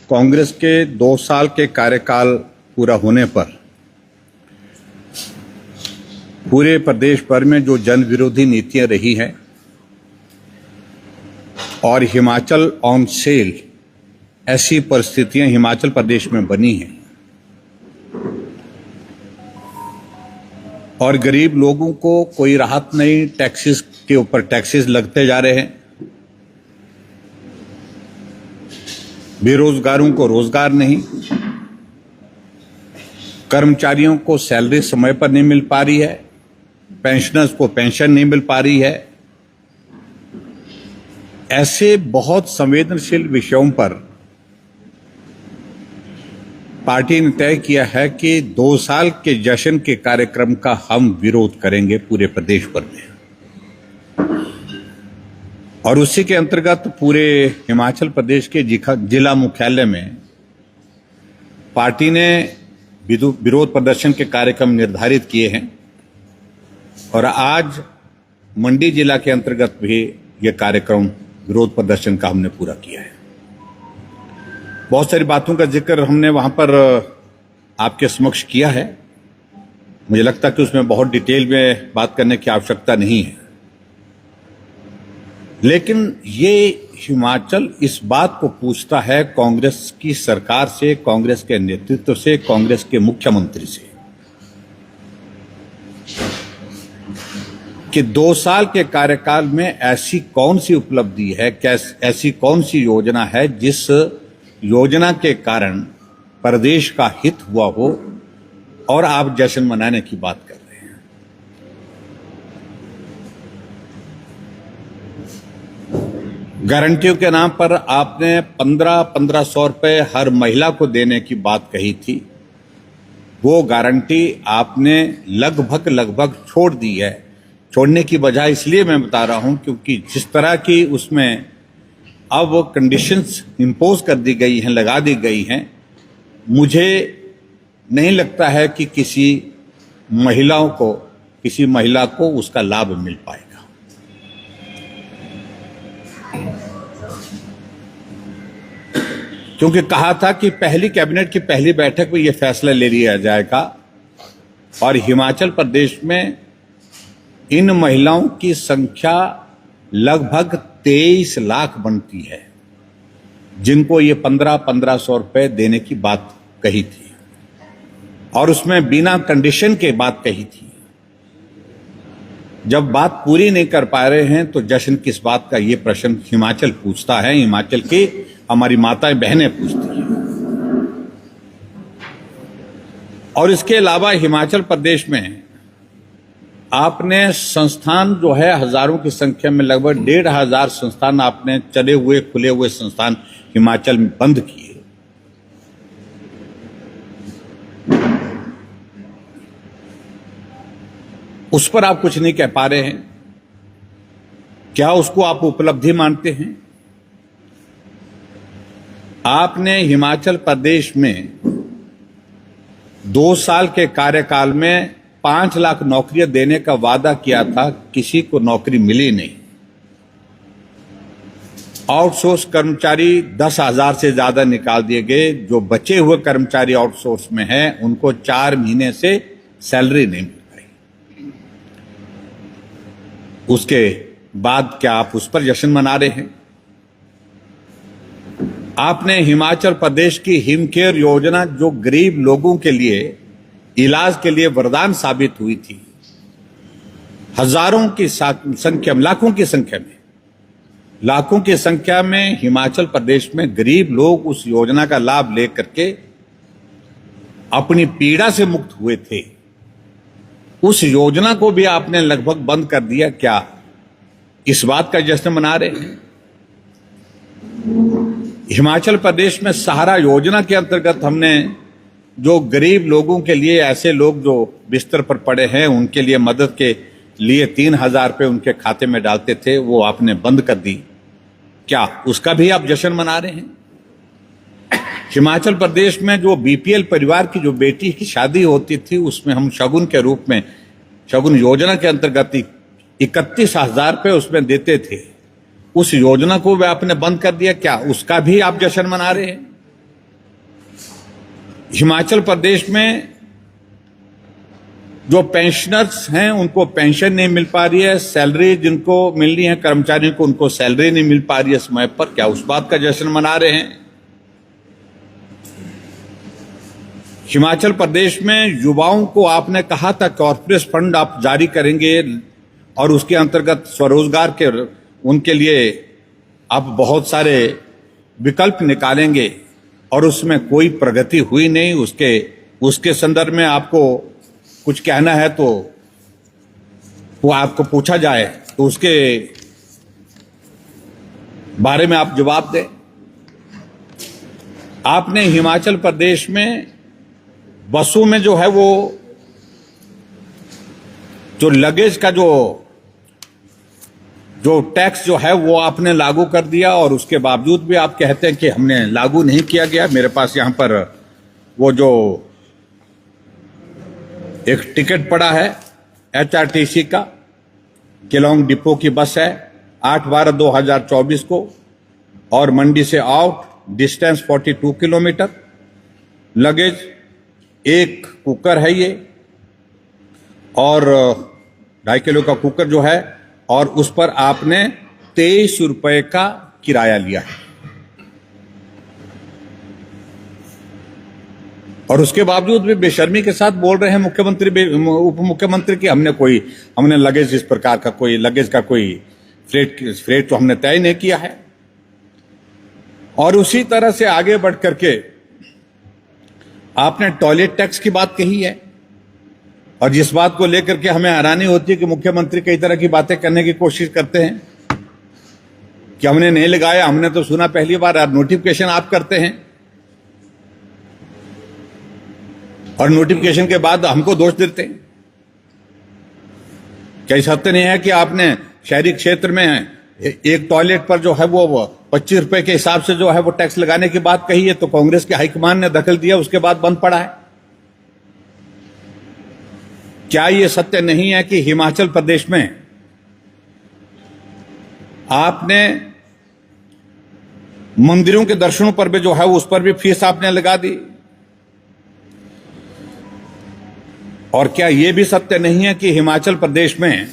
कांग्रेस के 2 साल के कार्यकाल पूरा होने पर पूरे प्रदेश भर में जो जन विरोधी नीतियां रही हैं और हिमाचल ऑन सेल, ऐसी परिस्थितियां हिमाचल प्रदेश में बनी हैं और गरीब लोगों को कोई राहत नहीं, टैक्सेस के ऊपर टैक्सेस लगते जा रहे हैं, बेरोजगारों को रोजगार नहीं, कर्मचारियों को सैलरी समय पर नहीं मिल पा रही है, पेंशनर्स को पेंशन नहीं मिल पा रही है। ऐसे बहुत संवेदनशील विषयों पर पार्टी ने तय किया है कि 2 साल के जश्न के कार्यक्रम का हम विरोध करेंगे पूरे प्रदेश भर में, और उसी के अंतर्गत पूरे हिमाचल प्रदेश के जिला मुख्यालय में पार्टी ने विरोध प्रदर्शन के कार्यक्रम निर्धारित किए हैं और आज मंडी जिला के अंतर्गत भी यह कार्यक्रम विरोध प्रदर्शन का हमने पूरा किया है। बहुत सारी बातों का जिक्र हमने वहां पर आपके समक्ष किया है। मुझे लगता है कि उसमें बहुत डिटेल में बात करने की आवश्यकता नहीं है, लेकिन ये हिमाचल इस बात को पूछता है कांग्रेस की सरकार से, कांग्रेस के नेतृत्व से, कांग्रेस के मुख्यमंत्री से कि 2 साल के कार्यकाल में ऐसी कौन सी उपलब्धि है, ऐसी कौन सी योजना है जिस योजना के कारण प्रदेश का हित हुआ हो और आप जश्न मनाने की बात कर रहे हैं। गारंटियों के नाम पर आपने 1500 रुपए हर महिला को देने की बात कही थी। वो गारंटी आपने लगभग छोड़ दी है। छोड़ने की बजाय इसलिए मैं बता रहा हूं क्योंकि जिस तरह की उसमें अब कंडीशंस इंपोज कर दी गई हैं, लगा दी गई हैं, मुझे नहीं लगता है कि किसी महिला को उसका लाभ मिल पाएगा। क्योंकि कहा था कि पहली कैबिनेट की पहली बैठक में यह फैसला ले लिया जाएगा और हिमाचल प्रदेश में इन महिलाओं की संख्या लगभग 23 लाख बनती है जिनको ये 1500 रुपए देने की बात कही थी और उसमें बिना कंडीशन के बात कही थी। जब बात पूरी नहीं कर पा रहे हैं तो जश्न किस बात का, ये प्रश्न हिमाचल पूछता है, हिमाचल की हमारी माताएं बहनें पूछती हैं। और इसके अलावा हिमाचल प्रदेश में आपने संस्थान जो है हजारों की संख्या में, लगभग 1500 संस्थान आपने चले हुए खुले हुए संस्थान हिमाचल में बंद किए। उस पर आप कुछ नहीं कह पा रहे हैं। क्या उसको आप उपलब्धि मानते हैं? आपने हिमाचल प्रदेश में 2 साल के कार्यकाल में 5 लाख नौकरियां देने का वादा किया था, किसी को नौकरी मिली नहीं। आउटसोर्स कर्मचारी 10,000 से ज्यादा निकाल दिए गए। जो बचे हुए कर्मचारी आउटसोर्स में हैं उनको 4 महीने से सैलरी नहीं मिल पाई। उसके बाद क्या आप उस पर जश्न मना रहे हैं? आपने हिमाचल प्रदेश की हिमकेयर योजना, जो गरीब लोगों के लिए इलाज के लिए वरदान साबित हुई थी, हजारों की संख्या में, लाखों की संख्या में हिमाचल प्रदेश में गरीब लोग उस योजना का लाभ लेकर के अपनी पीड़ा से मुक्त हुए थे। उस योजना को भी आपने लगभग बंद कर दिया। क्या इस बात का जश्न मना रहे हैं? हिमाचल प्रदेश में सहारा योजना के अंतर्गत हमने जो गरीब लोगों के लिए, ऐसे लोग जो बिस्तर पर पड़े हैं, उनके लिए मदद के लिए 3000 रुपये उनके खाते में डालते थे, वो आपने बंद कर दी। क्या उसका भी आप जश्न मना रहे हैं? हिमाचल प्रदेश में जो बीपीएल परिवार की जो बेटी की शादी होती थी, उसमें हम शगुन के रूप में, शगुन योजना के अंतर्गत 31,000 रुपये उसमें देते थे। उस योजना को भी आपने बंद कर दिया। क्या उसका भी आप जश्न मना रहे हैं? हिमाचल प्रदेश में जो पेंशनर्स हैं उनको पेंशन नहीं मिल पा रही है, सैलरी जिनको मिलनी है कर्मचारियों को उनको सैलरी नहीं मिल पा रही है समय पर। क्या उस बात का जश्न मना रहे हैं? हिमाचल प्रदेश में युवाओं को आपने कहा था कॉर्पोरेट फंड आप जारी करेंगे और उसके अंतर्गत स्वरोजगार के उनके लिए आप बहुत सारे विकल्प निकालेंगे, और उसमें कोई प्रगति हुई नहीं। उसके संदर्भ में आपको कुछ कहना है तो वो आपको पूछा जाए तो उसके बारे में आप जवाब दें। आपने हिमाचल प्रदेश में बसों में जो है वो जो लगेज का जो टैक्स जो है वो आपने लागू कर दिया, और उसके बावजूद भी आप कहते हैं कि हमने लागू नहीं किया गया। मेरे पास यहां पर वो जो एक टिकट पड़ा है HRTC का, केलोंग डिपो की बस है, 8/12/2024 को, और मंडी से out, distance 42 kilometre, luggage 1 cooker है ये, और 2.5 किलो का कुकर जो है, और उस पर आपने 23 रुपए का किराया लिया है। और उसके बावजूद भी बेशर्मी के साथ बोल रहे हैं मुख्यमंत्री उप मुख्यमंत्री की हमने लगेज इस प्रकार का कोई लगेज का कोई फ्रेट तो हमने तय नहीं किया है। और उसी तरह से आगे बढ़ करके आपने टॉयलेट टैक्स की बात कही है, और जिस बात को लेकर के हमें हैरानी होती है कि मुख्यमंत्री कई तरह की बातें करने की कोशिश करते हैं कि हमने नहीं लगाया, हमने तो सुना पहली बार, नोटिफिकेशन आप करते हैं और नोटिफिकेशन के बाद हमको दोष देते हैं। क्या सत्य नहीं है कि आपने शहरी क्षेत्र में एक टॉयलेट पर जो है वो 25 रुपए के हिसाब से जो है वो टैक्स लगाने की बात कही है, तो कांग्रेस के हाईकमान ने दखल दिया, उसके बाद बंद पड़ा है। क्या यह सत्य नहीं है कि हिमाचल प्रदेश में आपने मंदिरों के दर्शनों पर भी जो है उस पर भी फीस आपने लगा दी? और क्या यह भी सत्य नहीं है कि हिमाचल प्रदेश में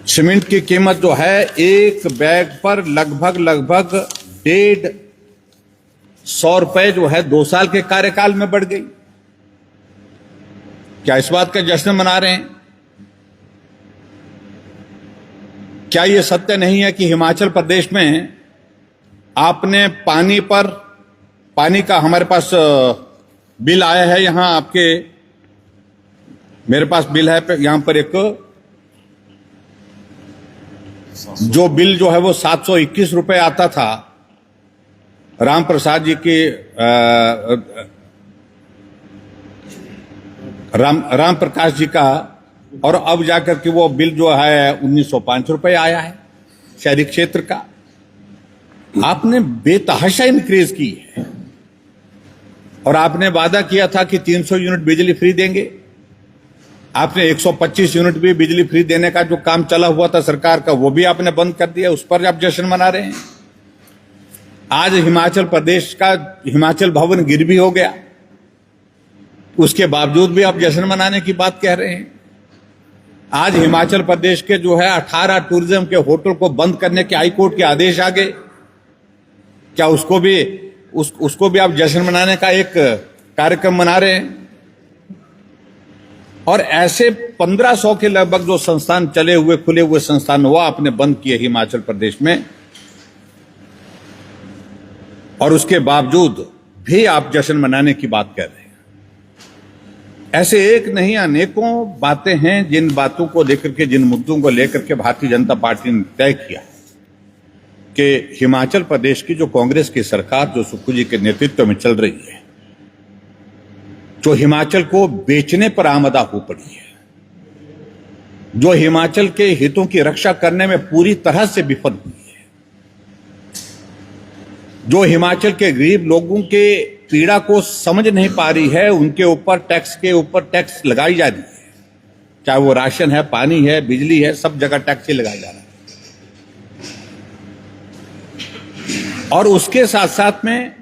सीमेंट की कीमत जो है एक बैग पर लगभग 150 रुपए जो है 2 साल के कार्यकाल में बढ़ गई? क्या इस बात का जश्न मना रहे हैं? क्या यह सत्य नहीं है कि हिमाचल प्रदेश में आपने पानी का हमारे पास बिल आया है, यहां आपके मेरे पास बिल है यहां पर एक जो बिल जो है वो 721 रुपए आता था राम प्रसाद जी की राम प्रकाश जी का, और अब जाकर के वो बिल जो है 1905 रुपए आया है शहरी क्षेत्र का। आपने बेतहाशा इंक्रीज की है, और आपने वादा किया था कि 300 यूनिट बिजली फ्री देंगे। आपने 125 यूनिट भी बिजली फ्री देने का जो काम चला हुआ था सरकार का, वो भी आपने बंद कर दिया, उस पर आप जश्न मना रहे हैं। आज हिमाचल प्रदेश का हिमाचल भवन गिरवी हो गया, उसके बावजूद भी आप जश्न मनाने की बात कह रहे हैं। आज हिमाचल प्रदेश के जो है 18 टूरिज्म के होटल को बंद करने के हाईकोर्ट के आदेश आ गए। क्या उसको भी आप जश्न मनाने का एक कार्यक्रम मना रहे हैं? और ऐसे 1500 के लगभग जो संस्थान चले हुए खुले हुए संस्थान वो आपने बंद किए हिमाचल प्रदेश में, और उसके बावजूद भी आप जश्न मनाने की बात कर रहे हैं। ऐसे एक नहीं अनेकों बातें हैं जिन बातों को लेकर के, जिन मुद्दों को लेकर के भारतीय जनता पार्टी ने तय किया कि हिमाचल प्रदेश की जो कांग्रेस की सरकार जो सुक्खू जी के नेतृत्व में चल रही है, जो हिमाचल को बेचने पर आमदा हो पड़ी है, जो हिमाचल के हितों की रक्षा करने में पूरी तरह से विफल हुई है, जो हिमाचल के गरीब लोगों के पीड़ा को समझ नहीं पा रही है, उनके ऊपर टैक्स लगाई जा रही है, चाहे वो राशन है, पानी है, बिजली है, सब जगह टैक्स ही लगाया जा रहा है। और उसके साथ साथ में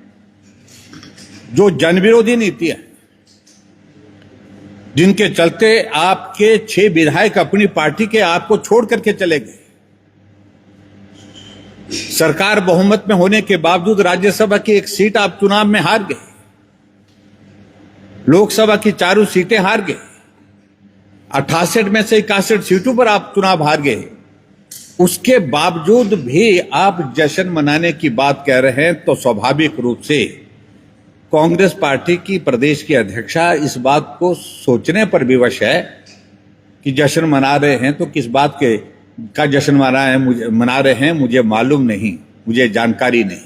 जो जनविरोधी नीति है, जिनके चलते आपके 6 विधायक अपनी पार्टी के आपको छोड़ करके चले गए, सरकार बहुमत में होने के बावजूद राज्यसभा की 1 सीट आप चुनाव में हार गए, लोकसभा की 4 सीटें हार गए, 68 में से 61 सीटों पर आप चुनाव हार गए, उसके बावजूद भी आप जश्न मनाने की बात कह रहे हैं, तो स्वाभाविक रूप से कांग्रेस पार्टी की प्रदेश की अध्यक्षा इस बात को सोचने पर विवश है कि जश्न मना रहे हैं तो किस बात का जश्न मना रहे हैं मुझे मालूम नहीं, मुझे जानकारी नहीं।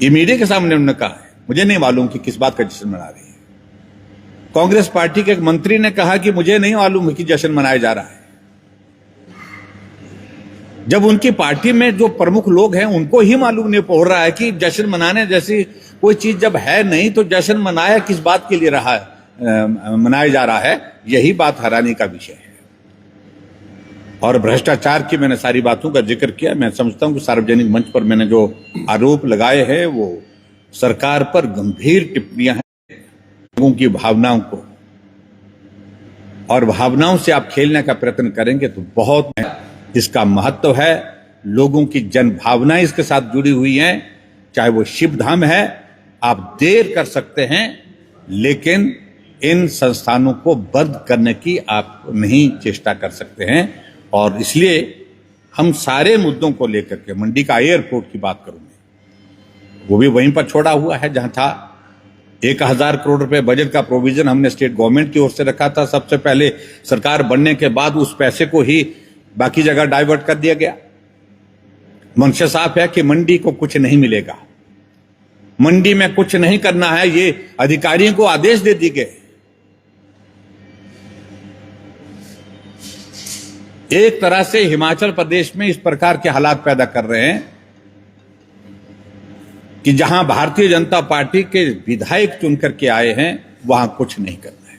ये मीडिया के सामने उन्होंने कहा है, मुझे नहीं मालूम कि किस बात का जश्न मना रही है। कांग्रेस पार्टी के एक मंत्री ने कहा कि मुझे नहीं मालूम है कि जश्न मनाया जा रहा है। जब उनकी पार्टी में जो प्रमुख लोग हैं उनको ही मालूम नहीं पड़ रहा है कि जश्न मनाने जैसी कोई चीज जब है नहीं तो जश्न मनाया किस बात के लिए मनाया जा रहा है, यही बात हैरानी का विषय है। और भ्रष्टाचार की मैंने सारी बातों का जिक्र किया। मैं समझता हूं कि सार्वजनिक मंच पर मैंने जो आरोप लगाए हैं वो सरकार पर गंभीर टिप्पणियां हैं, लोगों की भावनाओं को, और भावनाओं से आप खेलने का प्रयत्न करेंगे तो बहुत इसका महत्व है। लोगों की जन भावनाएं इसके साथ जुड़ी हुई हैं, चाहे वो शिव धाम है, आप देर कर सकते हैं लेकिन इन संस्थानों को बंद करने की आप नहीं चेष्टा कर सकते हैं। और इसलिए हम सारे मुद्दों को लेकर के, मंडी का एयरपोर्ट की बात करूंगा, वो भी वहीं पर छोड़ा हुआ है जहां था। 1000 करोड़ रुपए बजट का प्रोविजन हमने स्टेट गवर्नमेंट की ओर से रखा था। सबसे पहले सरकार बनने के बाद उस पैसे को ही बाकी जगह डाइवर्ट कर दिया गया। मंशा साफ है कि मंडी को कुछ नहीं मिलेगा, मंडी में कुछ नहीं करना है, ये अधिकारियों को आदेश दे दिए गए। एक तरह से हिमाचल प्रदेश में इस प्रकार के हालात पैदा कर रहे हैं कि जहां भारतीय जनता पार्टी के विधायक चुनकर के आए हैं वहां कुछ नहीं करना है।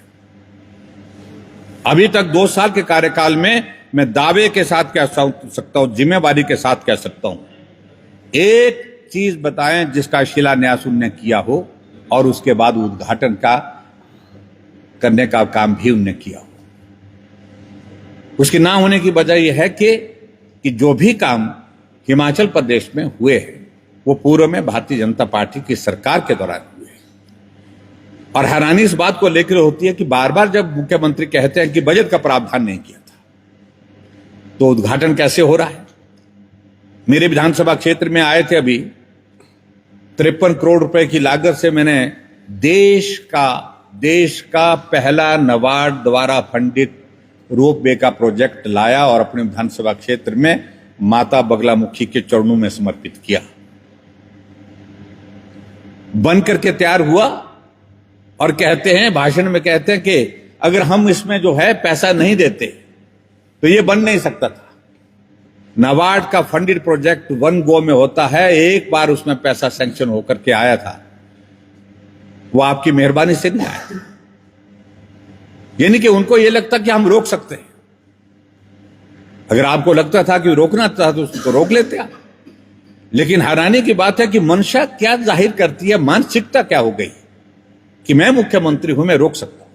अभी तक 2 साल के कार्यकाल में मैं दावे के साथ कह सकता हूं, जिम्मेवारी के साथ कह सकता हूं, एक चीज बताएं जिसका शिलान्यास उनने किया हो और उसके बाद उद्घाटन करने का काम भी उनने किया हो। उसके ना होने की वजह यह है कि जो भी काम हिमाचल प्रदेश में हुए हैं वो पूर्व में भारतीय जनता पार्टी की सरकार के दौरान हुए हैं। और हैरानी इस बात को लेकर होती है कि बार बार जब मुख्यमंत्री कहते हैं कि बजट का प्रावधान नहीं किया था, तो उद्घाटन कैसे हो रहा है? मेरे विधानसभा क्षेत्र में आए थे अभी, 53 करोड़ रुपए की लागत से मैंने देश का पहला नाबार्ड द्वारा फंडित रोपवे का प्रोजेक्ट लाया और अपने विधानसभा क्षेत्र में माता बगलामुखी के चरणों में समर्पित किया। बन करके तैयार हुआ और कहते हैं, भाषण में कहते हैं कि अगर हम इसमें जो है पैसा नहीं देते तो ये बन नहीं सकता था। नाबार्ड का फंडेड प्रोजेक्ट 1 गो में होता है, एक बार उसमें पैसा सैंक्शन होकर के आया था, वो आपकी मेहरबानी से नहीं आया। यानी कि उनको ये लगता कि हम रोक सकते हैं। अगर आपको लगता था कि रोकना था तो उसको रोक लेते आप। लेकिन हैरानी की बात है कि मंशा क्या जाहिर करती है, मानसिकता क्या हो गई कि मैं मुख्यमंत्री हूं, मैं रोक सकता हूं।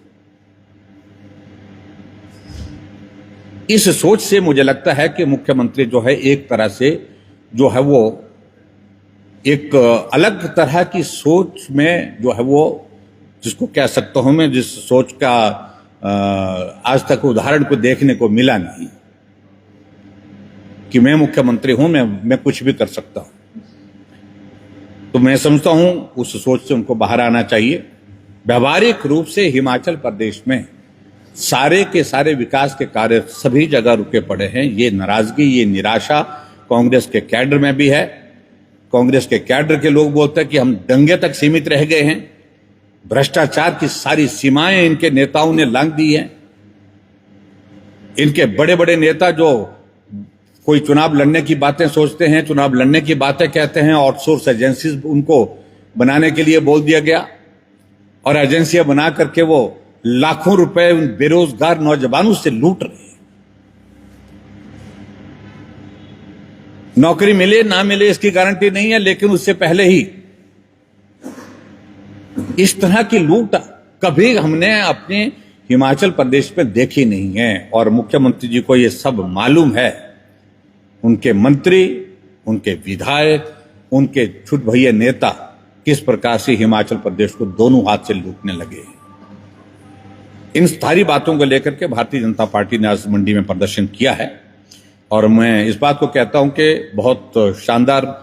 इस सोच से मुझे लगता है कि मुख्यमंत्री जो है एक तरह से जो है वो एक अलग तरह की सोच में जो है वो, जिसको कह सकता हूं मैं, जिस सोच का आज तक उदाहरण को देखने को मिला नहीं कि मैं मुख्यमंत्री हूं, मैं कुछ भी कर सकता हूं। तो मैं समझता हूं उस सोच से उनको बाहर आना चाहिए। व्यवहारिक रूप से हिमाचल प्रदेश में सारे के सारे विकास के कार्य सभी जगह रुके पड़े हैं। ये नाराजगी, ये निराशा कांग्रेस के कैडर में भी है। कांग्रेस के कैडर के लोग बोलते हैं कि हम दंगे तक सीमित रह गए हैं। भ्रष्टाचार की सारी सीमाएं इनके नेताओं ने लांघ दी हैं। इनके बड़े बड़े नेता जो कोई चुनाव लड़ने की बातें सोचते हैं, चुनाव लड़ने की बातें कहते हैं, आउटसोर्स एजेंसीज उनको बनाने के लिए बोल दिया गया और एजेंसियां बना करके वो लाखों रुपए उन बेरोजगार नौजवानों से लूट रहे हैं। नौकरी मिले ना मिले इसकी गारंटी नहीं है, लेकिन उससे पहले ही इस तरह की लूट कभी हमने अपने हिमाचल प्रदेश में देखी नहीं है और मुख्यमंत्री जी को ये सब मालूम है। उनके मंत्री, उनके विधायक, उनके छुट भैया नेता किस प्रकार से हिमाचल प्रदेश को दोनों हाथ से लूटने लगे हैं। इन सारी बातों को लेकर के भारतीय जनता पार्टी ने आज मंडी में प्रदर्शन किया है और मैं इस बात को कहता हूं कि बहुत शानदार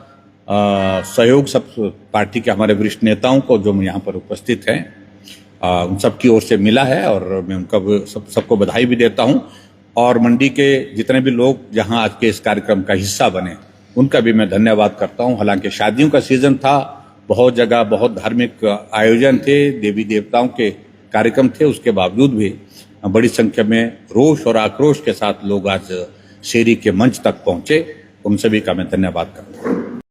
सहयोग सब पार्टी के हमारे वरिष्ठ नेताओं को जो यहाँ पर उपस्थित हैं उन सबकी ओर से मिला है और मैं उनका सबको बधाई भी देता हूं और मंडी के जितने भी लोग जहां आज के इस कार्यक्रम का हिस्सा बने उनका भी मैं धन्यवाद करता हूं। हालांकि शादियों का सीजन था, बहुत जगह बहुत धार्मिक आयोजन थे, देवी देवताओं के कार्यक्रम थे, उसके बावजूद भी बड़ी संख्या में रोष और आक्रोश के साथ लोग आज शेरी के मंच तक पहुंचे। उन सभी का मैं धन्यवाद करता हूं।